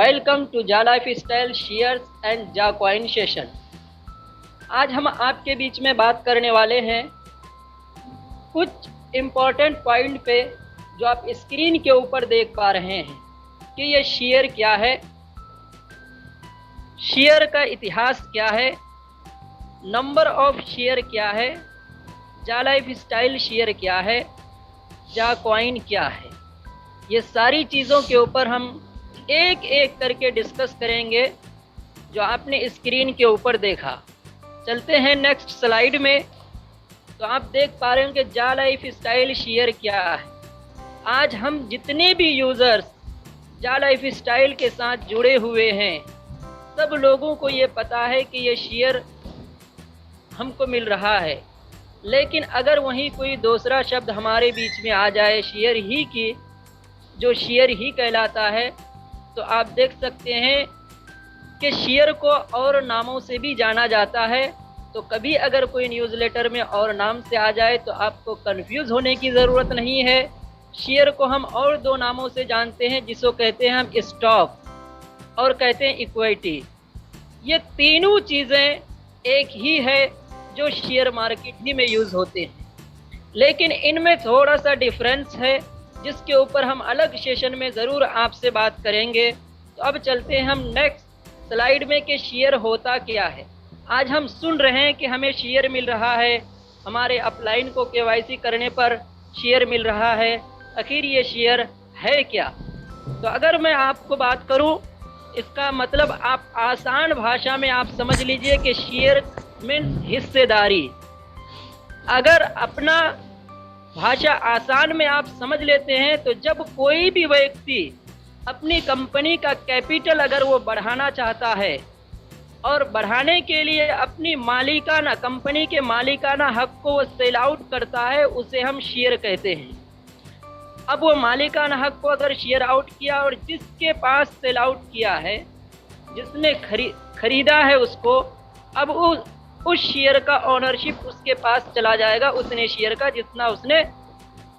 Welcome to जा life style shares and जा coin session. आज हम आपके बीच में बात करने वाले हैं कुछ इम्पोर्टेंट पॉइंट पे जो आप स्क्रीन के ऊपर देख पा रहे हैं कि ये शेयर क्या है, शेयर का इतिहास क्या है, नंबर ऑफ शेयर क्या है, जा लाइफ स्टाइल शेयर क्या है, जा कॉइन क्या है। ये सारी चीज़ों के ऊपर हम एक एक करके डिस्कस करेंगे जो आपने स्क्रीन के ऊपर देखा। चलते हैं नेक्स्ट स्लाइड में। तो आप देख पा रहे हैं कि जा लाइफ स्टाइल शेयर क्या है। आज हम जितने भी यूज़र्स जा लाइफ स्टाइल के साथ जुड़े हुए हैं सब लोगों को ये पता है कि ये शेयर हमको मिल रहा है, लेकिन अगर वहीं कोई दूसरा शब्द हमारे बीच में आ जाए शेयर ही की, जो शेयर ही कहलाता है, तो आप देख सकते हैं कि शेयर को और नामों से भी जाना जाता है। तो कभी अगर कोई न्यूज़लेटर में और नाम से आ जाए तो आपको कंफ्यूज होने की ज़रूरत नहीं है। शेयर को हम और दो नामों से जानते हैं, जिसको कहते हैं हम स्टॉक और कहते हैं इक्विटी। ये तीनों चीज़ें एक ही है जो शेयर मार्केट ही में यूज़ होते हैं, लेकिन इनमें थोड़ा सा डिफरेंस है जिसके ऊपर हम अलग सेशन में ज़रूर आपसे बात करेंगे। तो अब चलते हैं हम नेक्स्ट स्लाइड में कि शेयर होता क्या है। आज हम सुन रहे हैं कि हमें शेयर मिल रहा है, हमारे अपलाइन को केवाईसी करने पर शेयर मिल रहा है। आखिर ये शेयर है क्या? तो अगर मैं आपको बात करूं, इसका मतलब आप आसान भाषा में आप समझ लीजिए कि शेयर मीन्स हिस्सेदारी। अगर अपना भाषा आसान में आप समझ लेते हैं तो जब कोई भी व्यक्ति अपनी कंपनी का कैपिटल अगर वो बढ़ाना चाहता है और बढ़ाने के लिए अपनी मालिकाना कंपनी के मालिकाना हक को वो सेल आउट करता है, उसे हम शेयर कहते हैं। अब वो मालिकाना हक को अगर शेयर आउट किया और जिसके पास सेल आउट किया है, जिसने खरीदा है उसको, अब उस शेयर का ओनरशिप उसके पास चला जाएगा, उतने शेयर का जितना उसने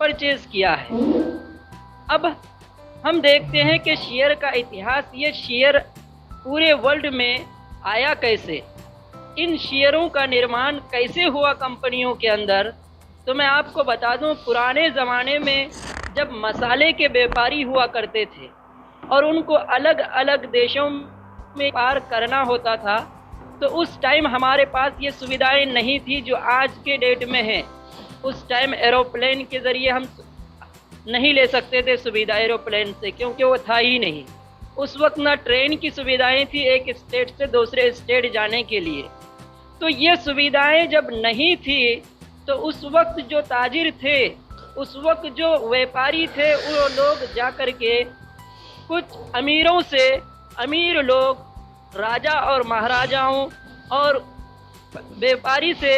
परचेज किया है। अब हम देखते हैं कि शेयर का इतिहास, ये शेयर पूरे वर्ल्ड में आया कैसे, इन शेयरों का निर्माण कैसे हुआ कंपनियों के अंदर। तो मैं आपको बता दूं, पुराने ज़माने में जब मसाले के व्यापारी हुआ करते थे और उनको अलग अलग देशों में पार करना होता था, तो उस टाइम हमारे पास ये सुविधाएं नहीं थी जो आज के डेट में हैं। उस टाइम एरोप्लेन के ज़रिए हम नहीं ले सकते थे सुविधा एरोप्लेन से, क्योंकि वो था ही नहीं। उस वक्त ना ट्रेन की सुविधाएं थी एक स्टेट से दूसरे स्टेट जाने के लिए। तो ये सुविधाएं जब नहीं थी तो उस वक्त जो ताजिर थे, उस वक्त जो व्यापारी थे, वो लोग जा कर के कुछ अमीरों से, अमीर लोग राजा और महाराजाओं और व्यापारी से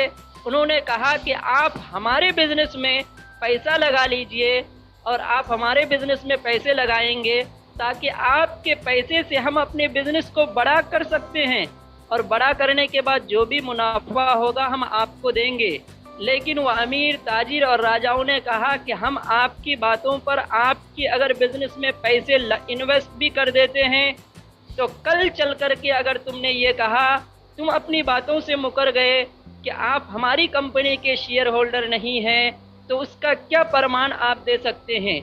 उन्होंने कहा कि आप हमारे बिजनेस में पैसा लगा लीजिए और आप हमारे बिजनेस में पैसे लगाएंगे ताकि आपके पैसे से हम अपने बिजनेस को बड़ा कर सकते हैं, और बड़ा करने के बाद जो भी मुनाफा होगा हम आपको देंगे। लेकिन वो अमीर ताजिर और राजाओं ने कहा कि हम आपकी बातों पर, आपकी अगर बिजनेस में पैसे इन्वेस्ट भी कर देते हैं तो कल चल कर के अगर तुमने ये कहा, तुम अपनी बातों से मुकर गए कि आप हमारी कंपनी के शेयर होल्डर नहीं हैं, तो उसका क्या प्रमाण आप दे सकते हैं।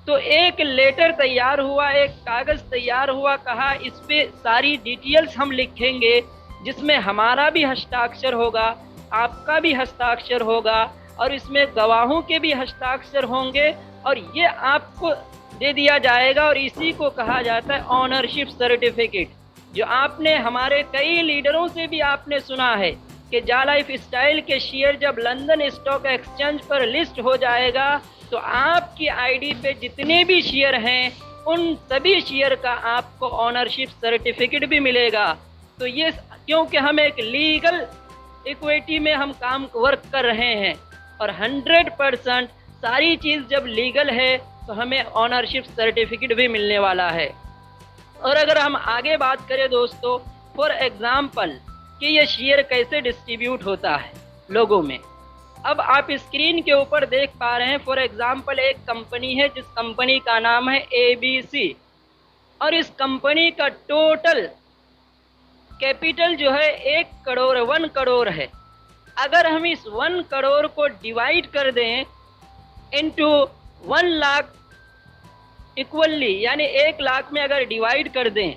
तो एक लेटर तैयार हुआ, एक कागज़ तैयार हुआ, कहा इस पे सारी डिटेल्स हम लिखेंगे जिसमें हमारा भी हस्ताक्षर होगा, आपका भी हस्ताक्षर होगा और इसमें गवाहों के भी हस्ताक्षर होंगे, और ये आपको दे दिया जाएगा। और इसी को कहा जाता है ऑनरशिप सर्टिफिकेट, जो आपने हमारे कई लीडरों से भी आपने सुना है कि जा लाइफ स्टाइल के शेयर जब लंदन स्टॉक एक्सचेंज पर लिस्ट हो जाएगा तो आपकी आईडी पे जितने भी शेयर हैं उन सभी शेयर का आपको ऑनरशिप सर्टिफिकेट भी मिलेगा। तो ये क्योंकि हम एक लीगल इक्विटी में हम काम वर्क कर रहे हैं और 100% सारी चीज़ जब लीगल है तो हमें ऑनरशिप सर्टिफिकेट भी मिलने वाला है। और अगर हम आगे बात करें दोस्तों, फॉर एग्ज़ाम्पल कि ये शेयर कैसे डिस्ट्रीब्यूट होता है लोगों में। अब आप स्क्रीन के ऊपर देख पा रहे हैं, फॉर एग्ज़ाम्पल एक कंपनी है जिस कंपनी का नाम है ABC, और इस कंपनी का टोटल कैपिटल जो है 1 करोड़ 1 करोड़ है। अगर हम इस 1 करोड़ को डिवाइड कर दें इनटू 1 लाख इक्वली, यानी 1 लाख में अगर डिवाइड कर दें,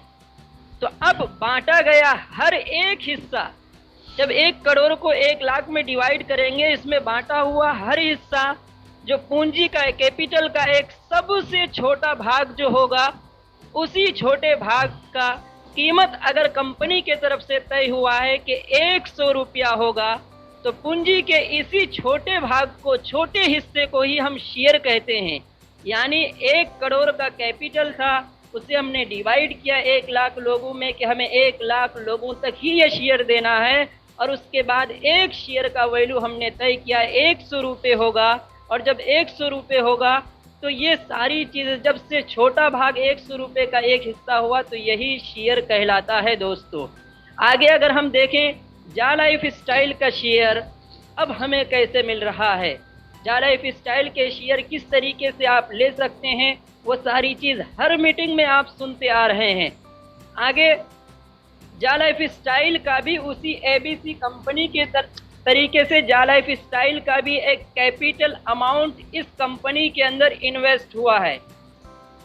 तो अब बांटा गया हर एक हिस्सा, जब 1 करोड़ को 1 लाख में डिवाइड करेंगे, इसमें बांटा हुआ हर हिस्सा जो पूंजी का कैपिटल का एक सबसे छोटा भाग जो होगा, उसी छोटे भाग का कीमत अगर कंपनी के तरफ से तय हुआ है कि 100 रुपया होगा, तो पूंजी के इसी छोटे भाग को, छोटे हिस्से को ही हम शेयर कहते हैं। यानी 1 करोड़ का कैपिटल था, उसे हमने डिवाइड किया 1 लाख लोगों में कि हमें 1 लाख लोगों तक ही ये शेयर देना है, और उसके बाद एक शेयर का वैल्यू हमने तय किया 100 रुपये होगा। और जब 100 रुपये होगा तो ये सारी चीज़ें, जब से छोटा भाग 100 रुपये का एक हिस्सा हुआ, तो यही शेयर कहलाता है दोस्तों। आगे अगर हम देखें जा लाइफ स्टाइल का शेयर अब हमें कैसे मिल रहा है, जा लाइफ स्टाइल के शेयर किस तरीके से आप ले सकते हैं, वो सारी चीज़ हर मीटिंग में आप सुनते आ रहे हैं। आगे जा लाइफ स्टाइल का भी उसी एबीसी कंपनी के तरीके से जा लाइफ स्टाइल का भी एक कैपिटल अमाउंट इस कंपनी के अंदर इन्वेस्ट हुआ है।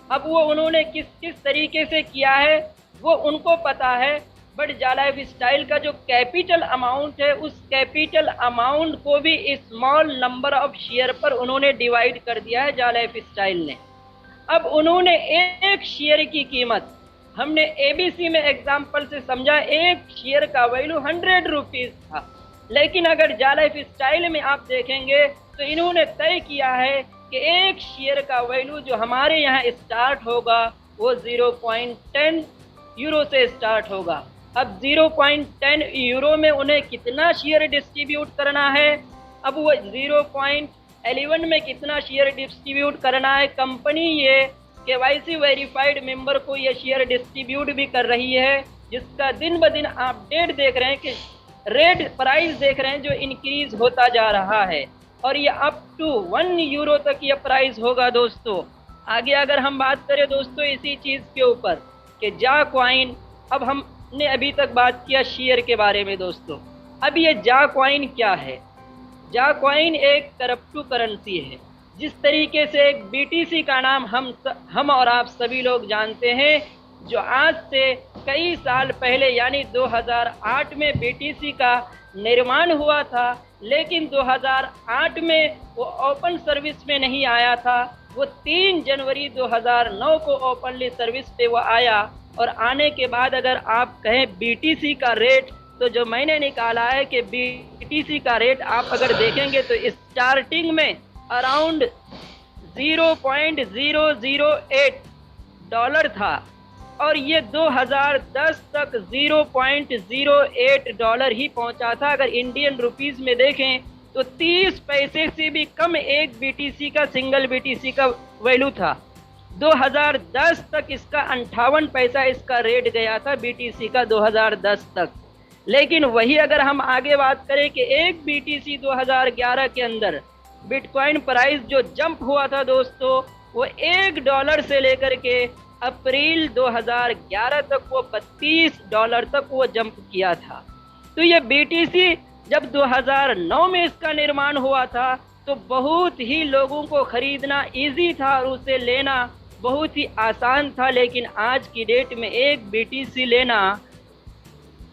अब वो उन्होंने किस किस तरीके से किया है वो उनको पता है, बट जा लाइफ स्टाइल का जो कैपिटल अमाउंट है, उस कैपिटल अमाउंट को भी स्मॉल नंबर ऑफ शेयर पर उन्होंने डिवाइड कर दिया है जा लाइफ स्टाइल ने। अब उन्होंने एक शेयर की कीमत, हमने एबीसी में एग्जाम्पल से समझा, एक शेयर का वैल्यू 100 रुपीज़ था, लेकिन अगर जा लाइफ स्टाइल में आप देखेंगे तो इन्होंने तय किया है कि एक शेयर का वैल्यू जो हमारे यहाँ स्टार्ट होगा वो 0.10 यूरो से स्टार्ट होगा। अब 0.10 यूरो में उन्हें कितना शेयर डिस्ट्रीब्यूट करना है, अब वो 0.11 में कितना शेयर डिस्ट्रीब्यूट करना है, कंपनी ये केवाईसी वेरीफाइड मेंबर को ये शेयर डिस्ट्रीब्यूट भी कर रही है, जिसका दिन ब दिन आप डेट देख रहे हैं कि रेट प्राइस देख रहे हैं जो इंक्रीज होता जा रहा है, और ये अप टू 1 यूरो तक ये प्राइस होगा दोस्तों। आगे अगर हम बात करें दोस्तों इसी चीज़ के ऊपर कि जा कॉइन, अब हमने अभी तक बात किया शेयर के बारे में दोस्तों। अब ये जा कॉइन क्या है? जा कॉइन एक करप्टो करेंसी है। जिस तरीके से एक बीटीसी का नाम हम और आप सभी लोग जानते हैं, जो आज से कई साल पहले यानी 2008 में बीटीसी का निर्माण हुआ था, लेकिन 2008 में वो ओपन सर्विस में नहीं आया था, वो 3 जनवरी 2009 को ओपनली सर्विस पे वो आया। और आने के बाद अगर आप कहें बीटीसी का रेट, तो जो मैंने निकाला है कि बीटीसी का रेट आप अगर देखेंगे तो स्टार्टिंग में अराउंड 0.008 डॉलर था, और ये 2010 तक 0.08 डॉलर ही पहुंचा था। अगर इंडियन रुपीस में देखें तो 30 पैसे से भी कम एक बीटीसी का, सिंगल बीटीसी का वैल्यू था। 2010 तक इसका 58 पैसा इसका रेट गया था बीटीसी का 2010 तक। लेकिन वही अगर हम आगे बात करें कि एक बीटीसी 2011 के अंदर बिटकॉइन प्राइस जो जंप हुआ था दोस्तों, वो $1 से लेकर के अप्रैल 2011 तक वो $32 तक वो जंप किया था। तो ये बीटीसी जब 2009 में इसका निर्माण हुआ था तो बहुत ही लोगों को ख़रीदना इजी था और उसे लेना बहुत ही आसान था। लेकिन आज की डेट में एक बीटीसी लेना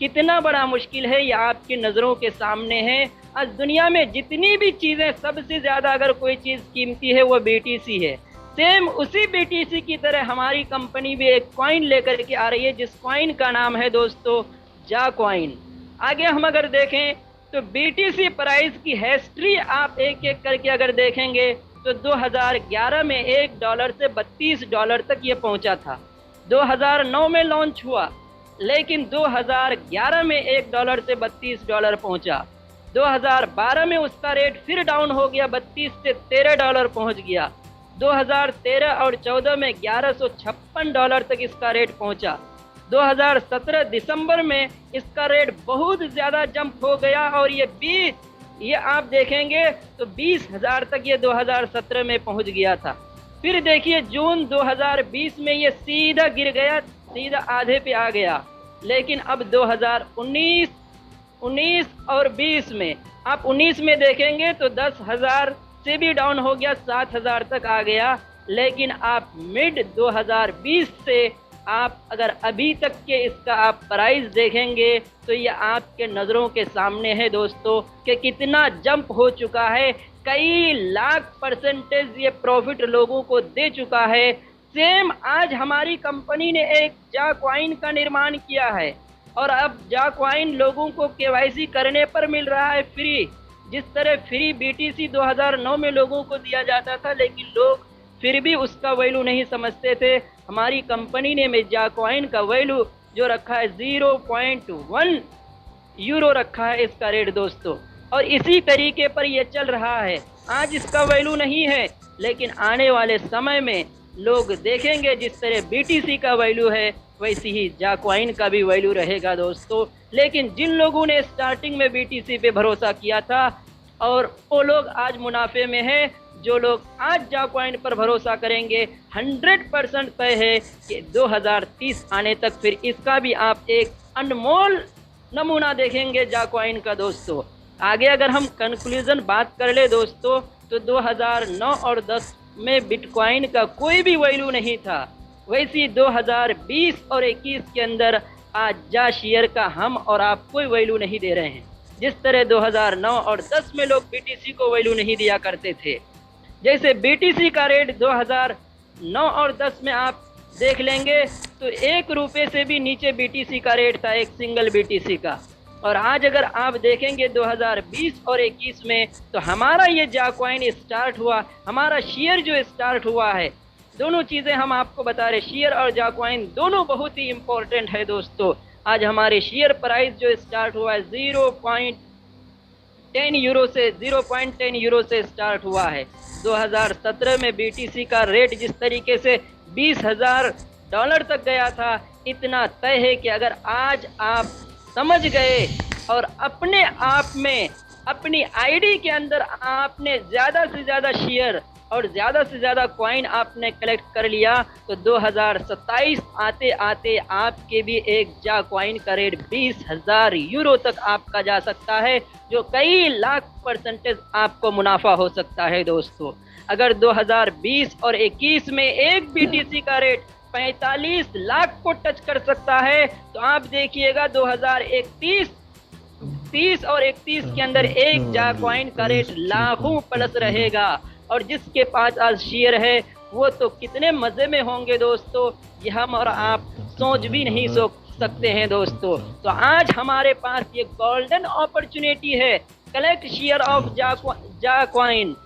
कितना बड़ा मुश्किल है, ये आपकी नज़रों के सामने है। आज दुनिया में जितनी भी चीज़ें, सबसे ज़्यादा अगर कोई चीज़ कीमती है वो बीटीसी है। सेम उसी बीटीसी की तरह हमारी कंपनी भी एक कॉइन लेकर के आ रही है, जिस कॉइन का नाम है दोस्तों जा कॉइन। आगे हम अगर देखें तो बीटीसी प्राइस की हिस्ट्री आप एक एक करके अगर देखेंगे तो 2011 में $1 से $32 तक ये पहुंचा था। 2009 में लॉन्च हुआ, लेकिन 2011 में $1 से $32 पहुंचा। 2012 में उसका रेट फिर डाउन हो गया, 32 से $13 पहुंच गया। 2013 और 14 में $1156 तक इसका रेट पहुंचा। 2017 दिसंबर में इसका रेट बहुत ज़्यादा जंप हो गया और ये आप देखेंगे तो 20,000 तक ये 2017 में पहुंच गया था। फिर देखिए जून 2020 में ये सीधा गिर गया, सीधा आधे पे आ गया। लेकिन अब 2019, 19 और 20 में, आप 19 में देखेंगे तो 10,000 से भी डाउन हो गया, 7,000 तक आ गया। लेकिन आप मिड 2020 से आप अगर अभी तक के इसका आप प्राइस देखेंगे तो ये आपके नज़रों के सामने है दोस्तों कि कितना जंप हो चुका है। कई लाख परसेंटेज ये प्रॉफिट लोगों को दे चुका है। सेम आज हमारी कंपनी ने एक जा कॉइन का निर्माण किया है और अब जा कॉइन लोगों को केवाईसी करने पर मिल रहा है फ्री। जिस तरह फ्री बीटीसी 2009 में लोगों को दिया जाता था, लेकिन लोग फिर भी उसका वैल्यू नहीं समझते थे। हमारी कंपनी ने जा कॉइन का वैल्यू जो रखा है 0.1 यूरो रखा है इसका रेट दोस्तों, और इसी तरीके पर यह चल रहा है। आज इसका वैल्यू नहीं है, लेकिन आने वाले समय में लोग देखेंगे जिस तरह बीटीसी का वैल्यू है वैसी ही जा कॉइन का भी वैल्यू रहेगा दोस्तों। लेकिन जिन लोगों ने स्टार्टिंग में बीटीसी पे भरोसा किया था और वो लोग आज मुनाफे में हैं। जो लोग आज जा कॉइन पर भरोसा करेंगे 100% तय है कि 2030 आने तक फिर इसका भी आप एक अनमोल नमूना देखेंगे जा कॉइन का दोस्तों। आगे अगर हम कंक्लूजन बात कर ले दोस्तों तो 2009 और 10 में बिटकॉइन का कोई भी वैल्यू नहीं था, वैसी 2020 और 21 के अंदर आज जा शेयर का हम और आप कोई वैल्यू नहीं दे रहे हैं। जिस तरह 2009 और 10 में लोग बीटीसी को वैल्यू नहीं दिया करते थे, जैसे बीटीसी का रेट 2009 और 10 में आप देख लेंगे तो 1 रुपये से भी नीचे बीटीसी का रेट था, एक सिंगल बीटीसी का। और आज अगर आप देखेंगे 2020 और 21 में तो हमारा ये जा कॉइन स्टार्ट हुआ, हमारा शेयर जो स्टार्ट हुआ है, दोनों चीज़ें हम आपको बता रहे, शेयर और जा कॉइन दोनों बहुत ही इम्पोर्टेंट है दोस्तों। आज हमारे शेयर प्राइस जो स्टार्ट हुआ है 0.10 यूरो से 0.10 यूरो से स्टार्ट हुआ है। 2017 में बीटीसी का रेट जिस तरीके से $20,000 तक गया था, इतना तय है कि अगर आज आप समझ गए और अपने आप में अपनी आईडी के अंदर आपने ज़्यादा से ज़्यादा शेयर और ज़्यादा से ज़्यादा कॉइन आपने कलेक्ट कर लिया तो 2027 आते आते आपके भी एक जा कॉइन का रेट 20,000 यूरो तक आपका जा सकता है, जो कई लाख परसेंटेज आपको मुनाफा हो सकता है दोस्तों। अगर 2020 और 21 में एक बीटीसी का रेट 45 लाख को टच कर सकता है तो आप देखिएगा 2031 30 और 31 के अंदर एक जा कॉइन का रेट लाखों प्लस रहेगा। और जिसके पास आज शेयर है वो तो कितने मज़े में होंगे दोस्तों, ये हम और आप सोच भी नहीं सोच सकते हैं दोस्तों। तो आज हमारे पास ये गोल्डन अपॉर्चुनिटी है, कलेक्ट शेयर ऑफ जा कॉइन।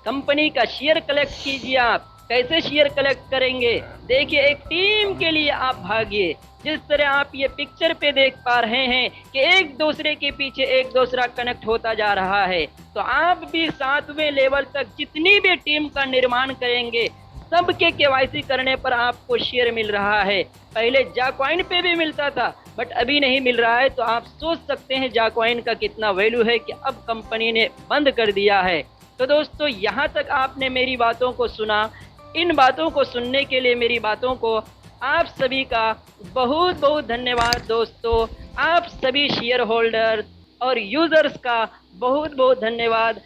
कंपनी का शेयर कलेक्ट कीजिए। आप कैसे शेयर कलेक्ट करेंगे? देखिए, एक टीम के लिए आप भागिए। जिस तरह आप ये पिक्चर पे देख पा रहे हैं कि एक दूसरे के पीछे एक दूसरा कनेक्ट होता जा रहा है, तो आप भी 7वें लेवल तक जितनी भी टीम का निर्माण करेंगे सबके केवाईसी करने पर आपको शेयर मिल रहा है। पहले जा कॉइन पे भी मिलता था बट अभी नहीं मिल रहा है, तो आप सोच सकते हैं जा कॉइन का कितना वैल्यू है कि अब कंपनी ने बंद कर दिया है। तो दोस्तों, यहाँ तक आपने मेरी बातों को सुना। इन बातों को सुनने के लिए, मेरी बातों को आप सभी का बहुत बहुत धन्यवाद दोस्तों। आप सभी शेयर होल्डर्स और यूज़र्स का बहुत बहुत धन्यवाद।